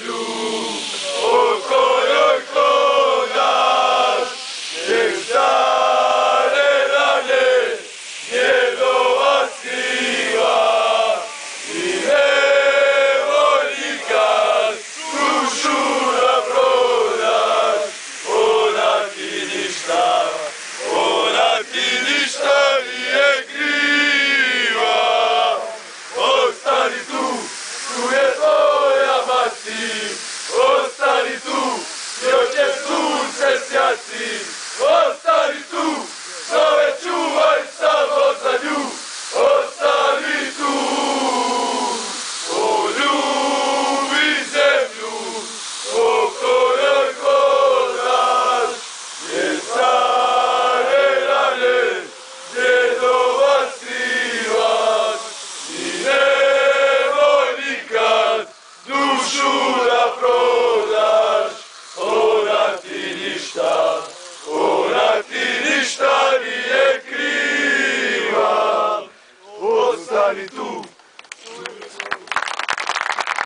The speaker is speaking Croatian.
zemlju o kojoj hodaš, jer stare rane djedova skriva i nevoljnika dušu da prodaš. Ona ti ništa nije kriva. Ostani tu, tu je tvoja mati. Ostani tu, još će sunce sjati. Ostani tu, slave čuvaj samo za nju. Ostani tu, poljubi zemlju o kojoj hodaš, jer stare rane djedova skrivaš i nemoj nikad dušu da prodaš. Ona ti ništa nije kriva. Ostani tu.